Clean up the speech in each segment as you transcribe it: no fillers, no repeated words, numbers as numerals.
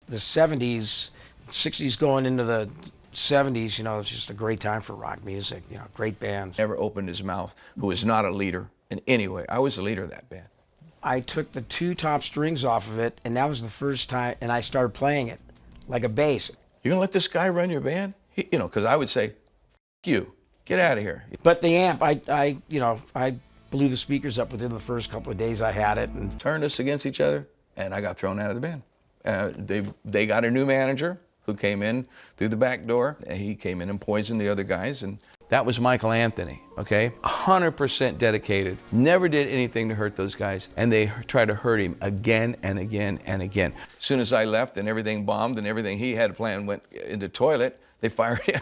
the 70s, 60s going into the 70s, it's just a great time for rock music, great bands. Never opened his mouth, who was not a leader in any way. I was the leader of that band. I took the 2 top strings off of it, and that was the first time, and I started playing it like a bass. You're gonna let this guy run your band? Because I would say, F you, get out of here. But the amp, I blew the speakers up within the first couple of days I had it. And turned us against each other, and I got thrown out of the band. They got a new manager who came in through the back door. He came in and poisoned the other guys, and that was Michael Anthony, okay? 100% dedicated, never did anything to hurt those guys, and they tried to hurt him again and again and again. As soon as I left and everything bombed and everything he had planned went into the toilet, they fired him,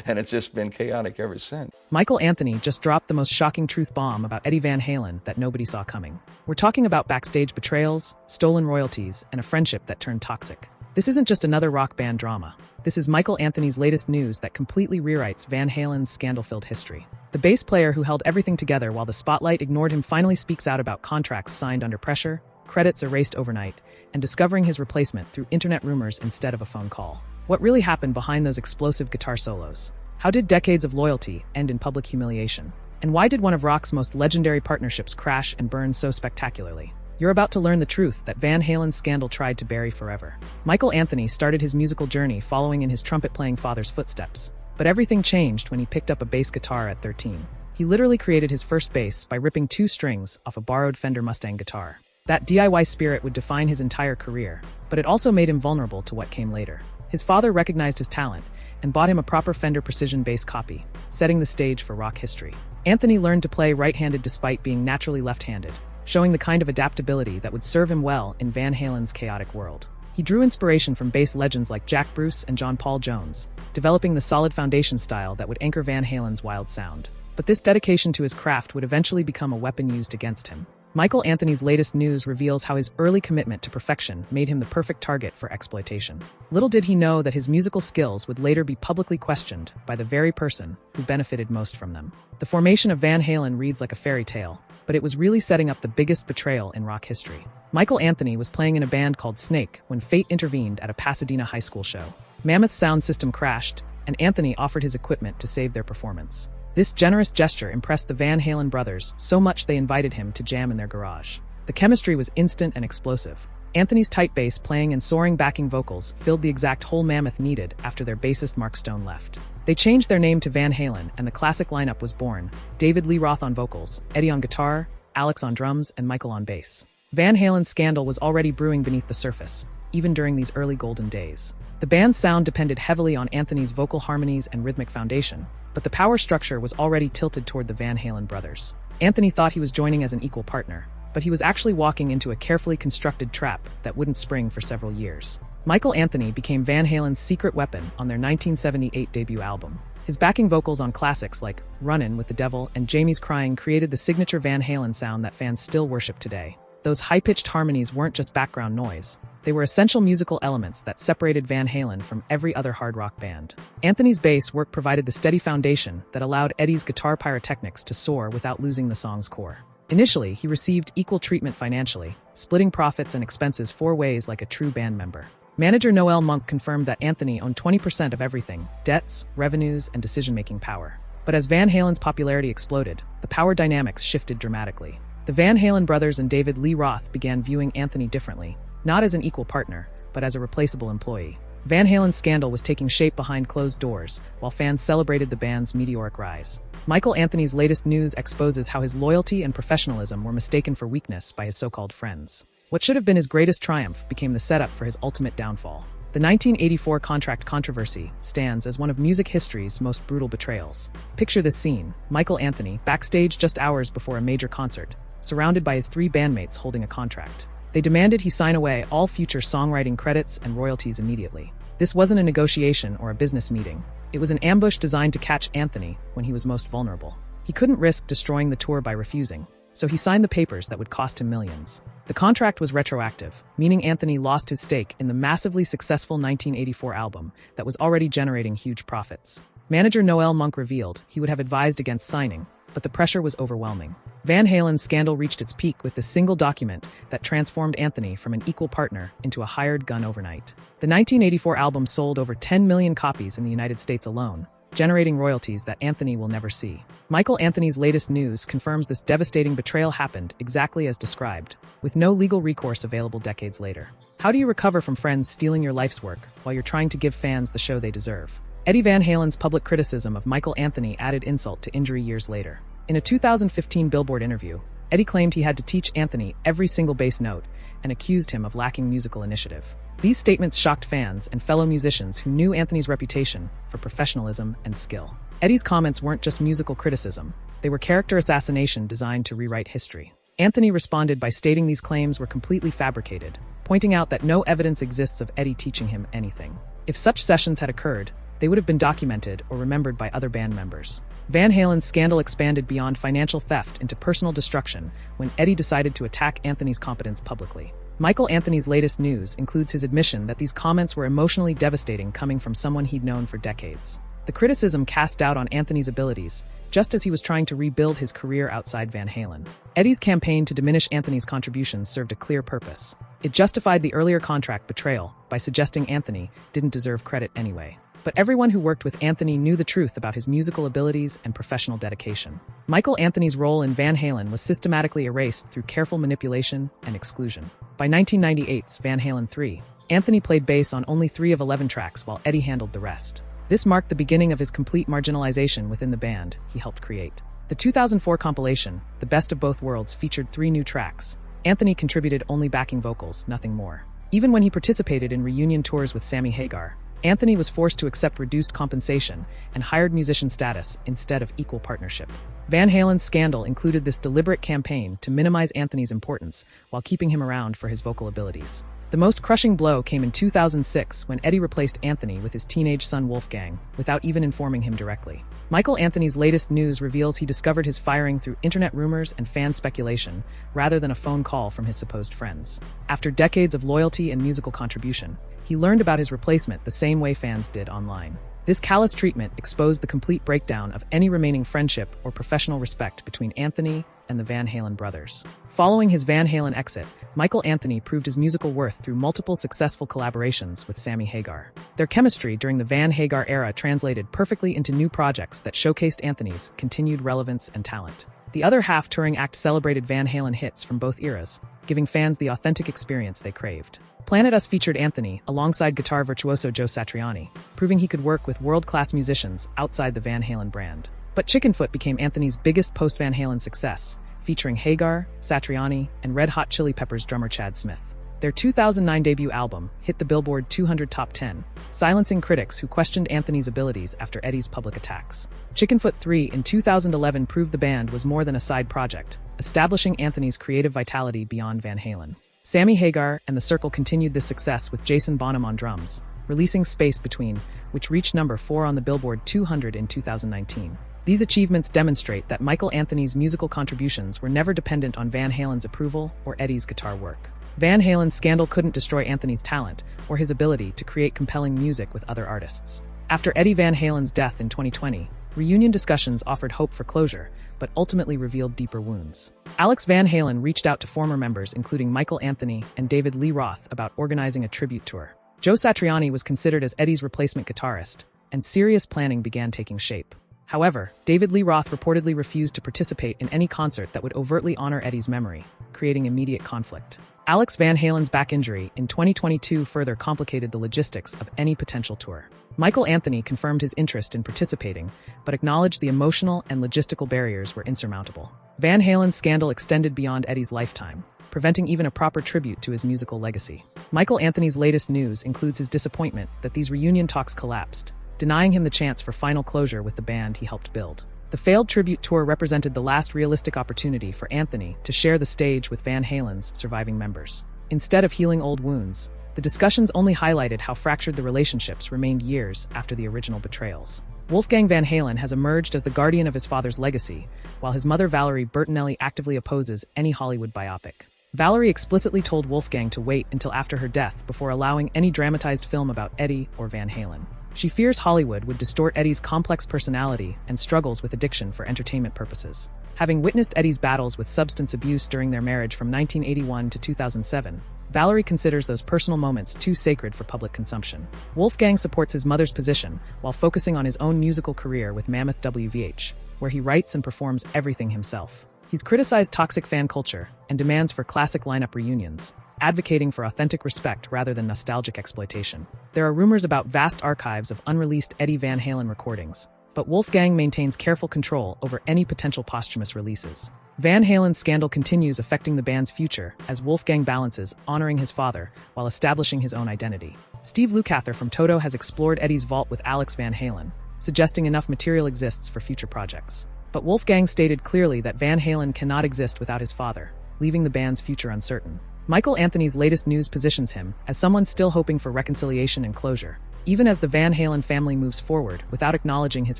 and it's just been chaotic ever since. Michael Anthony just dropped the most shocking truth bomb about Eddie Van Halen that nobody saw coming. We're talking about backstage betrayals, stolen royalties, and a friendship that turned toxic. This isn't just another rock band drama. This is Michael Anthony's latest news that completely rewrites Van Halen's scandal-filled history. The bass player who held everything together while the spotlight ignored him finally speaks out about contracts signed under pressure, credits erased overnight, and discovering his replacement through internet rumors instead of a phone call. What really happened behind those explosive guitar solos? How did decades of loyalty end in public humiliation? And why did one of rock's most legendary partnerships crash and burn so spectacularly? You're about to learn the truth that Van Halen's scandal tried to bury forever. Michael Anthony started his musical journey following in his trumpet-playing father's footsteps. But everything changed when he picked up a bass guitar at 13. He literally created his first bass by ripping 2 strings off a borrowed Fender Mustang guitar. That DIY spirit would define his entire career, but it also made him vulnerable to what came later. His father recognized his talent and bought him a proper Fender Precision bass copy, setting the stage for rock history. Anthony learned to play right-handed despite being naturally left-handed, showing the kind of adaptability that would serve him well in Van Halen's chaotic world. He drew inspiration from bass legends like Jack Bruce and John Paul Jones, developing the solid foundation style that would anchor Van Halen's wild sound. But this dedication to his craft would eventually become a weapon used against him. Michael Anthony's latest news reveals how his early commitment to perfection made him the perfect target for exploitation. Little did he know that his musical skills would later be publicly questioned by the very person who benefited most from them. The formation of Van Halen reads like a fairy tale, but it was really setting up the biggest betrayal in rock history. Michael Anthony was playing in a band called Snake when fate intervened at a Pasadena high school show. Mammoth's sound system crashed, and Anthony offered his equipment to save their performance. This generous gesture impressed the Van Halen brothers so much they invited him to jam in their garage. The chemistry was instant and explosive. Anthony's tight bass playing and soaring backing vocals filled the exact hole Mammoth needed after their bassist Mark Stone left. They changed their name to Van Halen, and the classic lineup was born. David Lee Roth on vocals, Eddie on guitar, Alex on drums, and Michael on bass. Van Halen's scandal was already brewing beneath the surface, even during these early golden days. The band's sound depended heavily on Anthony's vocal harmonies and rhythmic foundation, but the power structure was already tilted toward the Van Halen brothers. Anthony thought he was joining as an equal partner, but he was actually walking into a carefully constructed trap that wouldn't spring for several years. Michael Anthony became Van Halen's secret weapon on their 1978 debut album. His backing vocals on classics like Runnin' with the Devil and Jamie's Crying created the signature Van Halen sound that fans still worship today. Those high-pitched harmonies weren't just background noise. They were essential musical elements that separated Van Halen from every other hard rock band. Anthony's bass work provided the steady foundation that allowed Eddie's guitar pyrotechnics to soar without losing the song's core. Initially, he received equal treatment financially, splitting profits and expenses 4 ways like a true band member. Manager Noel Monk confirmed that Anthony owned 20% of everything: debts, revenues, and decision-making power. But as Van Halen's popularity exploded, the power dynamics shifted dramatically. The Van Halen brothers and David Lee Roth began viewing Anthony differently, not as an equal partner, but as a replaceable employee. Van Halen's scandal was taking shape behind closed doors, while fans celebrated the band's meteoric rise. Michael Anthony's latest news exposes how his loyalty and professionalism were mistaken for weakness by his so-called friends. What should have been his greatest triumph became the setup for his ultimate downfall. The 1984 contract controversy stands as one of music history's most brutal betrayals. Picture this scene: Michael Anthony, backstage just hours before a major concert, surrounded by his 3 bandmates holding a contract. They demanded he sign away all future songwriting credits and royalties immediately. This wasn't a negotiation or a business meeting. It was an ambush designed to catch Anthony when he was most vulnerable. He couldn't risk destroying the tour by refusing, so he signed the papers that would cost him millions. The contract was retroactive, meaning Anthony lost his stake in the massively successful 1984 album that was already generating huge profits. Manager Noel Monk revealed he would have advised against signing, but the pressure was overwhelming. Van Halen's scandal reached its peak with the single document that transformed Anthony from an equal partner into a hired gun overnight. The 1984 album sold over 10 million copies in the United States alone, generating royalties that Anthony will never see. Michael Anthony's latest news confirms this devastating betrayal happened exactly as described, with no legal recourse available decades later. How do you recover from friends stealing your life's work while you're trying to give fans the show they deserve? Eddie Van Halen's public criticism of Michael Anthony added insult to injury years later. In a 2015 Billboard interview, Eddie claimed he had to teach Anthony every single bass note and accused him of lacking musical initiative. These statements shocked fans and fellow musicians who knew Anthony's reputation for professionalism and skill. Eddie's comments weren't just musical criticism, they were character assassination designed to rewrite history. Anthony responded by stating these claims were completely fabricated, pointing out that no evidence exists of Eddie teaching him anything. If such sessions had occurred, they would have been documented or remembered by other band members. Van Halen's scandal expanded beyond financial theft into personal destruction when Eddie decided to attack Anthony's competence publicly. Michael Anthony's latest news includes his admission that these comments were emotionally devastating coming from someone he'd known for decades. The criticism cast doubt on Anthony's abilities, just as he was trying to rebuild his career outside Van Halen. Eddie's campaign to diminish Anthony's contributions served a clear purpose. It justified the earlier contract betrayal by suggesting Anthony didn't deserve credit anyway. But everyone who worked with Anthony knew the truth about his musical abilities and professional dedication. Michael Anthony's role in Van Halen was systematically erased through careful manipulation and exclusion. By 1998's Van Halen 3, Anthony played bass on only 3 of 11 tracks while Eddie handled the rest. This marked the beginning of his complete marginalization within the band he helped create. The 2004 compilation, The Best of Both Worlds, featured 3 new tracks. Anthony contributed only backing vocals, nothing more. Even when he participated in reunion tours with Sammy Hagar, Anthony was forced to accept reduced compensation and hired musician status instead of equal partnership. Van Halen's scandal included this deliberate campaign to minimize Anthony's importance while keeping him around for his vocal abilities. The most crushing blow came in 2006 when Eddie replaced Anthony with his teenage son Wolfgang, without even informing him directly. Michael Anthony's latest news reveals he discovered his firing through internet rumors and fan speculation, rather than a phone call from his supposed friends. After decades of loyalty and musical contribution, he learned about his replacement the same way fans did online. This callous treatment exposed the complete breakdown of any remaining friendship or professional respect between Anthony and the Van Halen brothers. Following his Van Halen exit, Michael Anthony proved his musical worth through multiple successful collaborations with Sammy Hagar. Their chemistry during the Van Hagar era translated perfectly into new projects that showcased Anthony's continued relevance and talent. The other half touring act celebrated Van Halen hits from both eras, giving fans the authentic experience they craved. Planet Us featured Anthony alongside guitar virtuoso Joe Satriani, proving he could work with world-class musicians outside the Van Halen brand. But Chickenfoot became Anthony's biggest post-Van Halen success, featuring Hagar, Satriani, and Red Hot Chili Peppers drummer Chad Smith. Their 2009 debut album hit the Billboard 200 Top 10, silencing critics who questioned Anthony's abilities after Eddie's public attacks. Chickenfoot 3 in 2011 proved the band was more than a side project, establishing Anthony's creative vitality beyond Van Halen. Sammy Hagar and The Circle continued this success with Jason Bonham on drums, releasing Space Between, which reached number 4 on the Billboard 200 in 2019. These achievements demonstrate that Michael Anthony's musical contributions were never dependent on Van Halen's approval or Eddie's guitar work. Van Halen's scandal couldn't destroy Anthony's talent or his ability to create compelling music with other artists. After Eddie Van Halen's death in 2020, reunion discussions offered hope for closure, but ultimately revealed deeper wounds. Alex Van Halen reached out to former members including Michael Anthony and David Lee Roth about organizing a tribute tour. Joe Satriani was considered as Eddie's replacement guitarist, and serious planning began taking shape. However, David Lee Roth reportedly refused to participate in any concert that would overtly honor Eddie's memory, creating immediate conflict. Alex Van Halen's back injury in 2022 further complicated the logistics of any potential tour. Michael Anthony confirmed his interest in participating, but acknowledged the emotional and logistical barriers were insurmountable. Van Halen's scandal extended beyond Eddie's lifetime, preventing even a proper tribute to his musical legacy. Michael Anthony's latest news includes his disappointment that these reunion talks collapsed, denying him the chance for final closure with the band he helped build. The failed tribute tour represented the last realistic opportunity for Anthony to share the stage with Van Halen's surviving members. Instead of healing old wounds, the discussions only highlighted how fractured the relationships remained years after the original betrayals. Wolfgang Van Halen has emerged as the guardian of his father's legacy, while his mother Valerie Bertinelli actively opposes any Hollywood biopic. Valerie explicitly told Wolfgang to wait until after her death before allowing any dramatized film about Eddie or Van Halen. She fears Hollywood would distort Eddie's complex personality and struggles with addiction for entertainment purposes. Having witnessed Eddie's battles with substance abuse during their marriage from 1981 to 2007, Valerie considers those personal moments too sacred for public consumption. Wolfgang supports his mother's position while focusing on his own musical career with Mammoth WVH, where he writes and performs everything himself. He's criticized toxic fan culture and demands for classic lineup reunions, advocating for authentic respect rather than nostalgic exploitation. There are rumors about vast archives of unreleased Eddie Van Halen recordings, but Wolfgang maintains careful control over any potential posthumous releases. Van Halen's scandal continues affecting the band's future as Wolfgang balances honoring his father while establishing his own identity. Steve Lukather from Toto has explored Eddie's vault with Alex Van Halen, suggesting enough material exists for future projects. But Wolfgang stated clearly that Van Halen cannot exist without his father, leaving the band's future uncertain. Michael Anthony's latest news positions him as someone still hoping for reconciliation and closure, even as the Van Halen family moves forward without acknowledging his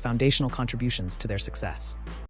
foundational contributions to their success.